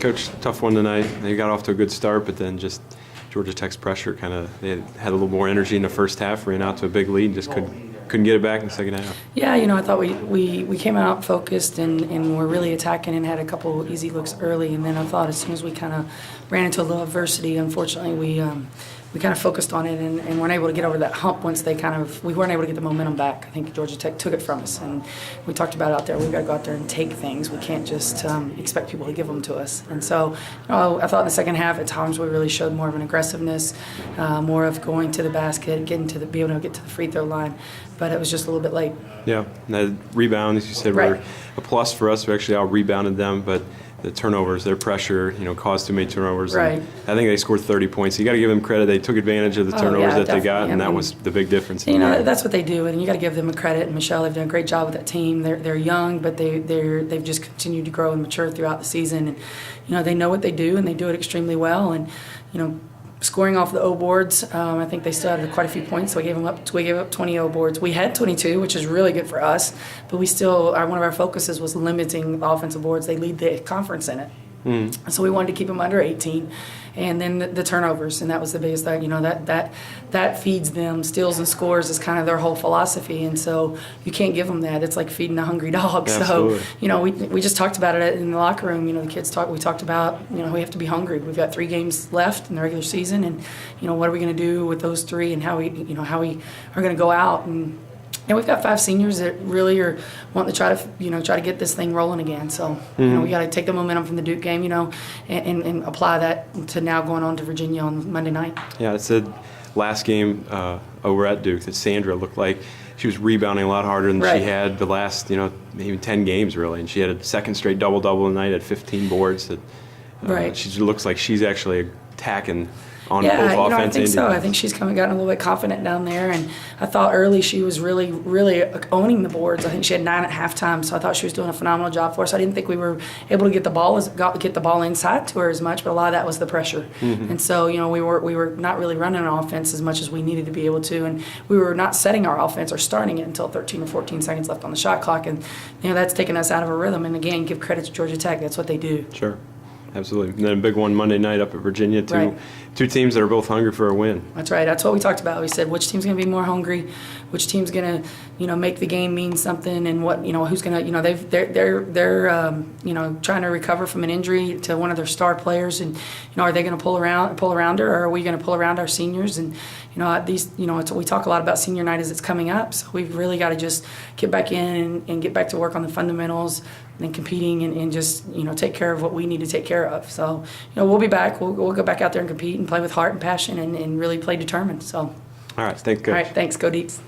Coach, tough one tonight. They got off to a good start, but then just Georgia Tech's pressure they had a little more energy in the first half, ran out to a big lead, and just couldn't get it back in the second half. Yeah, I thought we came out focused and were really attacking and had a couple easy looks early, and then I thought as soon as we kind of ran into a little adversity, unfortunately, we kind of focused on it and weren't able to get over that hump once we weren't able to get the momentum back. I think Georgia Tech took it from us, and we talked about out there, we've got to go out there and take things. We can't just expect people to give them to us. And so I thought in the second half at times we really showed more of an aggressiveness, more of going to the basket, be able to get to the free throw line, but it was just a little bit late. Yeah, and that rebound, as you said, Right. were a plus for us. We actually out-rebounded them, but the turnovers, their pressure, caused too many turnovers. Right. And I think they scored 30 points. You got to give them credit. They took advantage of the turnovers that they got, and that was the big difference. That's what they do, and you got to give them a credit. And Michelle, they've done a great job with that team. They're young, but they've just continued to grow and mature throughout the season. And they know what they do, and they do it extremely well. And scoring off the O boards, I think they still had quite a few points, so we gave up 20 O boards. We had 22, which is really good for us, but we still, one of our focuses was limiting the offensive boards. They lead the conference in it. So we wanted to keep them under 18, and then the turnovers, and that was the biggest thing. That feeds them. Steals and scores is kind of their whole philosophy, and so you can't give them that. It's like feeding a hungry dog. Absolutely. So we just talked about it in the locker room. The kids we talked about we have to be hungry. We've got 3 games left in the regular season, and what are we going to do with those 3, and how we are going to go out. And we've got 5 seniors that really are wanting to try to get this thing rolling again. So we got to take the momentum from the Duke game, and apply that to now going on to Virginia on Monday night. Yeah, it's the last game over at Duke that Sandra looked like she was rebounding a lot harder than Right. she had the last maybe 10 games really, and she had a second straight double tonight at 15 boards. That Right. She looks like she's actually attacking on both I offense think and so. defense. I think she's gotten a little bit confident down there, and I thought early she was really, really owning the boards. I think she had 9 at halftime, so I thought she was doing a phenomenal job for us. I didn't think we were able to get the ball inside to her as much, but a lot of that was the pressure. And so we were not really running our offense as much as we needed to be able to, and we were not setting our offense or starting it until 13 or 14 seconds left on the shot clock, and that's taken us out of a rhythm. And again, give credit to Georgia Tech. That's what they do. Sure. Absolutely. And then a big one Monday night up at Virginia, Right. two teams that are both hungry for a win. That's right. That's what we talked about. We said which team's going to be more hungry, which team's going to, make the game mean something, and what, who's going to, they're trying to recover from an injury to one of their star players, and are they going to pull around her, or are we going to pull around our seniors? And we talk a lot about senior night as it's coming up, so we've really got to just get back in and get back to work on the fundamentals and competing and just take care of what we need to take care of. So we'll be back. We'll go back out there and compete and play with heart and passion and really play determined. So All right. Thanks, Coach. all right, thanks. Go Deeps.